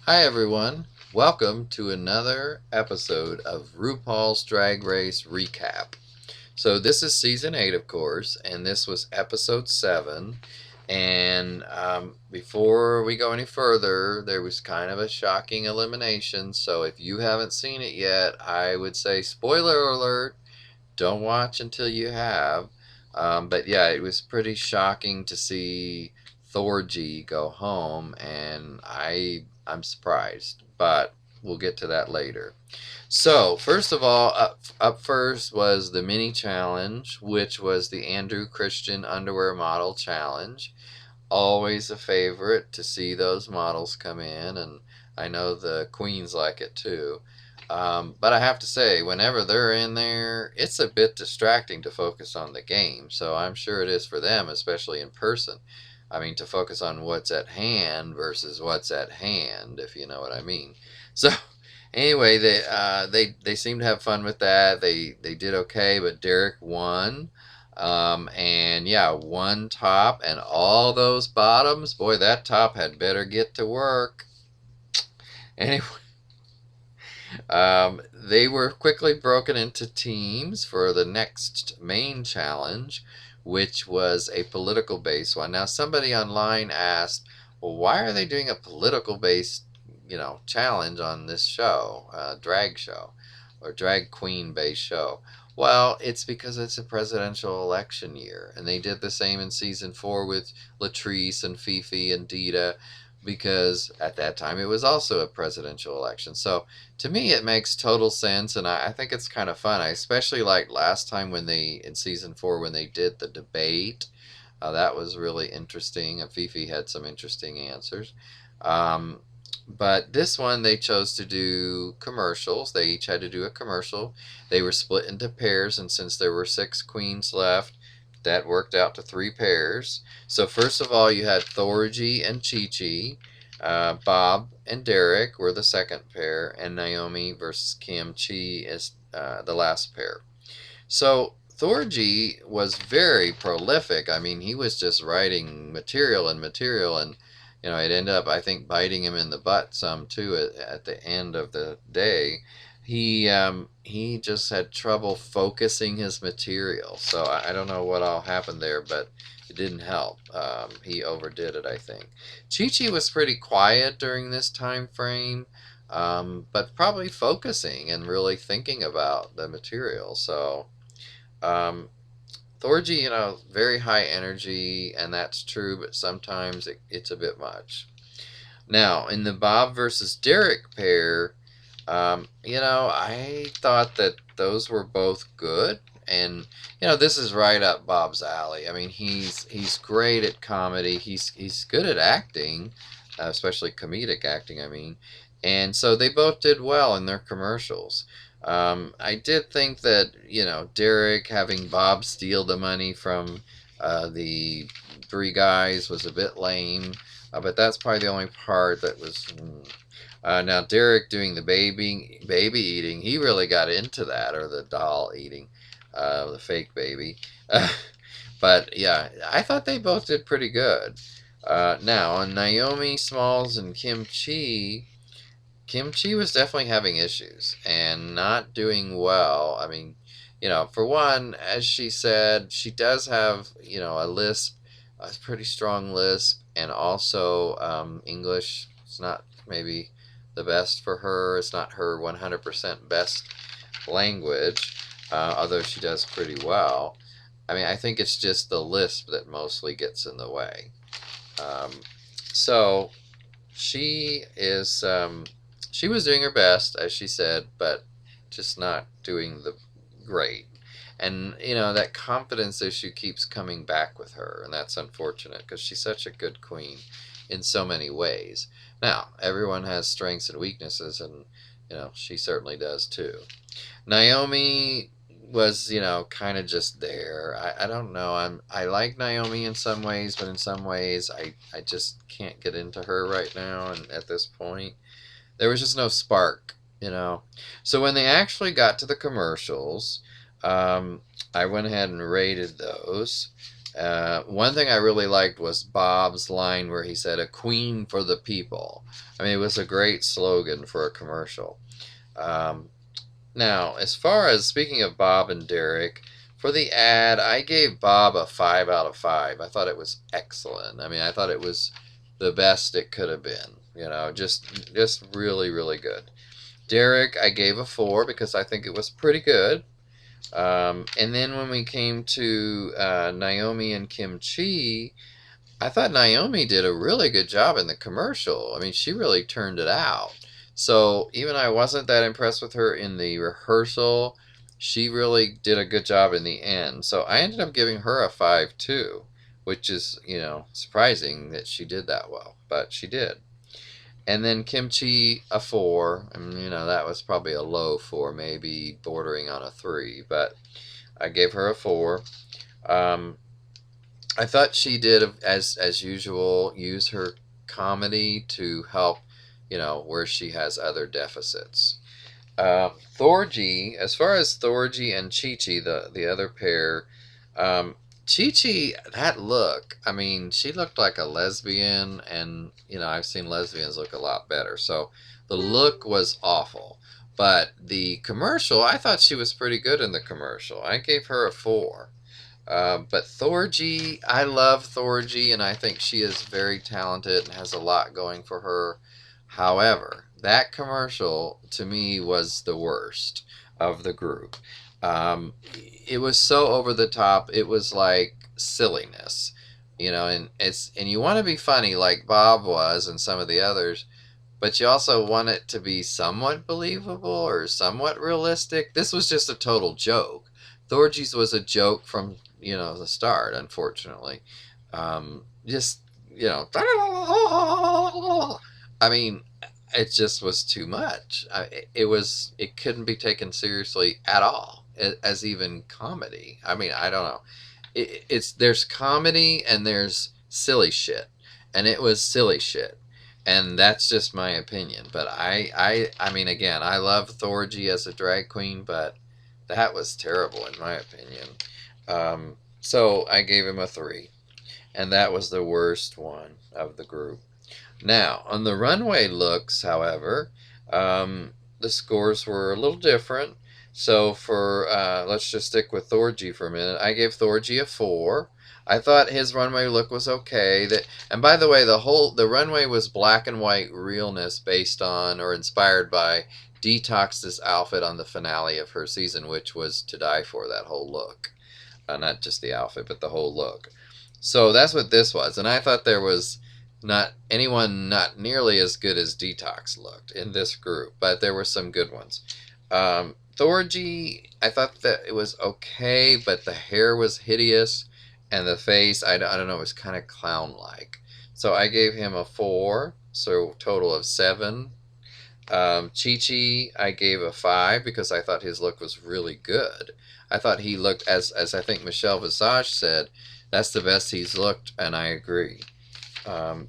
Hi everyone, welcome to another episode of RuPaul's Drag Race Recap. So this is season 8, of course, and this was episode 7. And before we go any further, there was kind of a shocking elimination. So if you haven't seen it yet, I would say spoiler alert, don't watch until you have. But yeah, it was pretty shocking to see Thorgy go home, and I'm surprised, but we'll get to that later. So first of all, up first was the mini challenge, which was the Andrew Christian underwear model challenge. Always a favorite to see those models come in, and I know the queens like it too. But I have to say, whenever they're in there, it's a bit distracting to focus on the game. So I'm sure it is for them, especially in person. I mean, to focus on what's at hand versus what's at hand, if you know what I mean. So anyway, they seem to have fun with that. They did okay, but Derek won. And yeah, one top and all those bottoms. Boy, that top had better get to work. Anyway, they were quickly broken into teams for the next main challenge, which was a political based one. Now, somebody online asked, well, why are they doing a political based, challenge on this show, drag show, or drag queen based show? Well, it's because it's a presidential election year, and they did the same in season 4 with Latrice and Fifi and Dita, because at that time it was also a presidential election. So to me, it makes total sense, and I think it's kind of fun. I especially like last time when in season 4, when they did the debate. That was really interesting, and Fifi had some interesting answers. Um, but this one, they chose to do commercials. They each had to do a commercial. They were split into pairs, and since there were 6 queens left, that worked out to 3 pairs. So first of all, you had Thorgy and Chi Chi. Bob and Derek were the second pair, and Naomi versus Kim Chi is the last pair. So Thorgy was very prolific. I mean, he was just writing material and material, and it ended up, I think, biting him in the butt some too at the end of the day. He just had trouble focusing his material, so I don't know what all happened there, but it didn't help. He overdid it, I think. Chi Chi was pretty quiet during this time frame, but probably focusing and really thinking about the material. So um, Thorgy, very high energy, and that's true, but sometimes it's a bit much. Now, in the Bob versus Derek pair, I thought that those were both good, and this is right up Bob's alley. I mean, he's great at comedy. He's good at acting, especially comedic acting. I mean, and so they both did well in their commercials. I did think that Derek having Bob steal the money from the 3 guys was a bit lame, but that's probably the only part that was. Now Derek doing the baby eating, he really got into that, or the doll eating, the fake baby. But yeah, I thought they both did pretty good. Now on Naomi Smalls and Kim Chi was definitely having issues and not doing well. I mean, for one, as she said, she does have a lisp, a pretty strong lisp, and also English. It's not maybe the best for her. It's not her 100% best language, although she does pretty well. I mean, I think it's just the lisp that mostly gets in the way. Um, so she is. She was doing her best, as she said, but just not doing the great. And that confidence issue keeps coming back with her, and that's unfortunate because she's such a good queen in so many ways. Now, everyone has strengths and weaknesses, and she certainly does too. Naomi was, kind of just there. I don't know. I like Naomi in some ways, but in some ways I just can't get into her right now, and at this point there was just no spark. So when they actually got to the commercials, I went ahead and rated those. One thing I really liked was Bob's line where he said, "A queen for the people." I mean, it was a great slogan for a commercial. Um, Now, as far as speaking of Bob and Derek, for the ad, I gave Bob a 5 out of 5. I thought it was excellent. I mean, I thought it was the best it could have been. Just really, really good. Derek, I gave a 4 because I think it was pretty good. And then when we came to Naomi and Kim Chi, I thought Naomi did a really good job in the commercial. I mean, she really turned it out. So even I wasn't that impressed with her in the rehearsal, she really did a good job in the end. So I ended up giving her a 5 too, which is, surprising that she did that well, but she did. And then Kimchi a 4, and that was probably a low 4, maybe bordering on a 3, but I gave her a 4. Um, I thought she did, as usual, use her comedy to help, where she has other deficits. Thorgy, as far as Thorgy and Chi Chi, the other pair, Chi Chi, that look, I mean, she looked like a lesbian, and, I've seen lesbians look a lot better. So the look was awful. But the commercial, I thought she was pretty good in the commercial. I gave her a 4. But Thorgy, I love Thorgy, and I think she is very talented and has a lot going for her. However, that commercial to me was the worst of the group. It was so over the top. It was like silliness, and you want to be funny like Bob was and some of the others, but you also want it to be somewhat believable or somewhat realistic. This was just a total joke. Thorgy's was a joke from the start, unfortunately. Just I mean, it just was too much. It couldn't be taken seriously at all as even comedy. I mean, I don't know. There's comedy and there's silly shit, and it was silly shit, and that's just my opinion. But I mean, again, I love Thorgy as a drag queen, but that was terrible in my opinion. So I gave him a 3, and that was the worst one of the group. Now, on the runway looks, however, the scores were a little different. So for let's just stick with Thorgy for a minute. I gave Thorgy a 4. I thought his runway look was okay. And by the way, the runway was black and white realness based on or inspired by Detox's outfit on the finale of her season, which was To Die For, that whole look. Not just the outfit, but the whole look. So that's what this was. And I thought there was not nearly as good as Detox looked in this group, but there were some good ones. Thorgy, I thought that it was okay, but the hair was hideous, and the face, I don't know, it was kind of clown-like. So I gave him a 4, so total of 7. Chi Chi, I gave a 5 because I thought his look was really good. I thought he looked, as I think Michelle Visage said, that's the best he's looked, and I agree.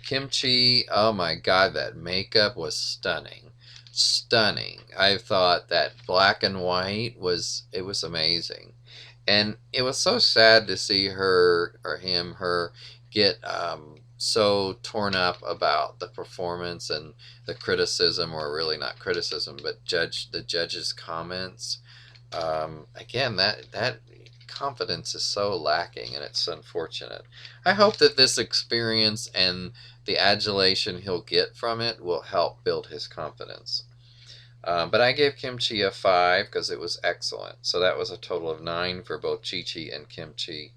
Kimchi, oh my god, that makeup was stunning. Stunning. I thought that black and white was amazing. And it was so sad to see her get so torn up about the performance and the criticism, or really not criticism, but the judge's comments. Again, that confidence is so lacking, and it's unfortunate. I hope that this experience and the adulation he'll get from it will help build his confidence. But I gave Kimchi a 5 because it was excellent. So that was a total of 9 for both Chi Chi and Kimchi.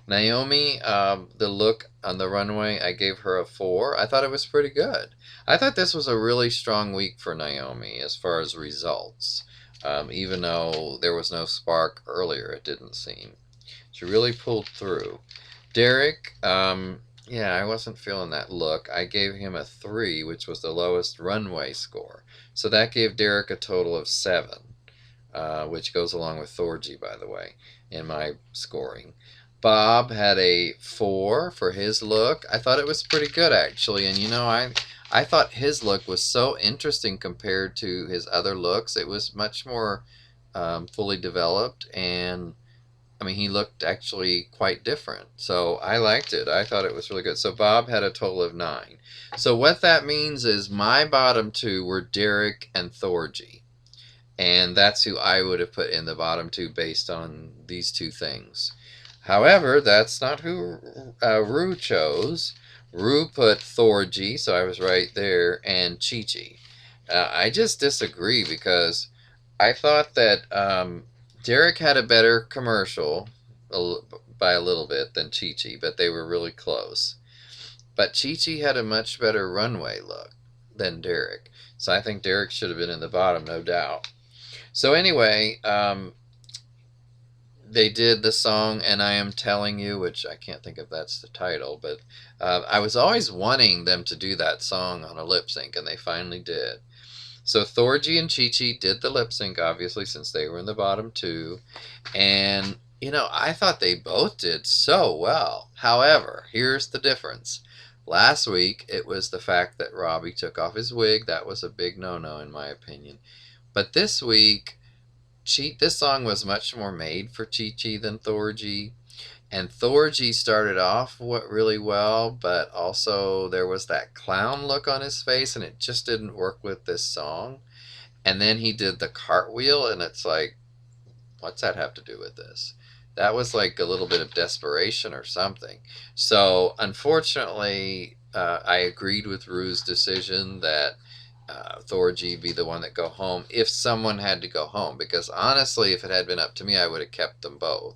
Naomi, the look on the runway, I gave her a 4. I thought it was pretty good. I thought this was a really strong week for Naomi as far as results. Even though there was no spark earlier, it didn't seem. She really pulled through. Derek, yeah, I wasn't feeling that look. I gave him a 3, which was the lowest runway score. So that gave Derek a total of 7, which goes along with Thorgy, by the way, in my scoring. Bob had a 4 for his look. I thought it was pretty good, actually. And, I thought his look was so interesting compared to his other looks. It was much more fully developed, and I mean, he looked actually quite different. So I liked it. I thought it was really good. So Bob had a total of 9. So what that means is my bottom 2 were Derek and Thorgy. And that's who I would have put in the bottom 2 based on these two things. However, that's not who Rue chose. Rue put Thorgy, so I was right there, and Chi Chi. I just disagree because I thought that Derek had a better commercial by a little bit than Chi Chi, but they were really close. But Chi Chi had a much better runway look than Derek. So I think Derek should have been in the bottom, no doubt. So anyway, they did the song "And I Am Telling You," which I can't think if that's the title, but I was always wanting them to do that song on a lip sync, and they finally did. So Thorgy and Chi Chi did the lip sync, obviously, since they were in the bottom 2. And, I thought they both did so well. However, here's the difference. Last week, it was the fact that Robbie took off his wig. That was a big no-no, in my opinion. But this week, this song was much more made for Chi Chi than Thorgy. And Thorgy started off really well, but also there was that clown look on his face, and it just didn't work with this song. And then he did the cartwheel, and it's like, what's that have to do with this? That was like a little bit of desperation or something. So, unfortunately, I agreed with Rue's decision that Thorgy be the one that go home if someone had to go home. Because honestly, if it had been up to me, I would have kept them both.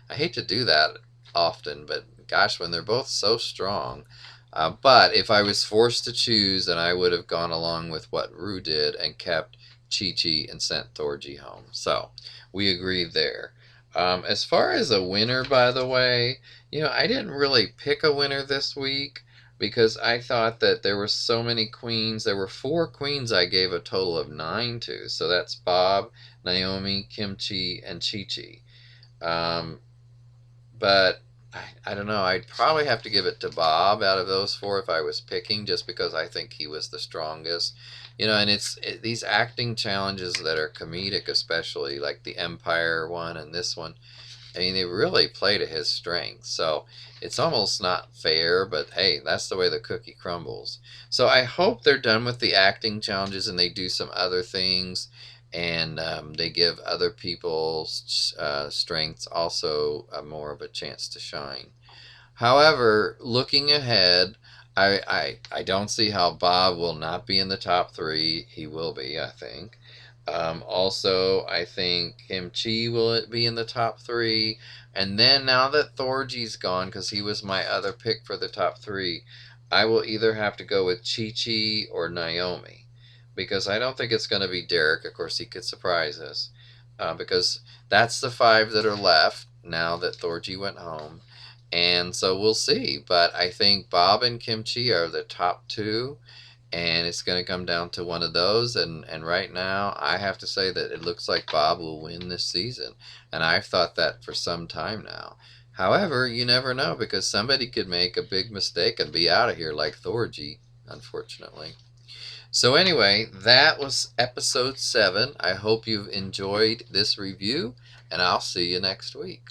I hate to do that often, but gosh, when they're both so strong. But if I was forced to choose, then I would have gone along with what Rue did and kept Chi Chi and sent Thorgy home. So we agreed there. As far as a winner, by the way, I didn't really pick a winner this week because I thought that there were so many queens. There were 4 queens I gave a total of 9 to. So that's Bob, Naomi, Kimchi, and Chi Chi. But I don't know. I'd probably have to give it to Bob out of those 4 if I was picking, just because I think he was the strongest. And it's these acting challenges that are comedic, especially like the Empire one and this one. I mean, they really play to his strengths. So it's almost not fair, but hey, that's the way the cookie crumbles. So I hope they're done with the acting challenges and they do some other things, and they give other people's strengths also more of a chance to shine. However, looking ahead, I don't see how Bob will not be in the top 3. He will be, I think. Also, I think Kimchi will be in the top 3. And then now that Thorgy's gone, because he was my other pick for the top 3, I will either have to go with Chi Chi or Naomi. Because I don't think it's going to be Derek. Of course, he could surprise us. Because that's the 5 that are left now that Thorgy went home. And so we'll see. But I think Bob and Kimchi are the top 2. And it's going to come down to one of those. And right now, I have to say that it looks like Bob will win this season. And I've thought that for some time now. However, you never know, because somebody could make a big mistake and be out of here like Thorgy, unfortunately. So anyway, that was episode 7. I hope you've enjoyed this review, and I'll see you next week.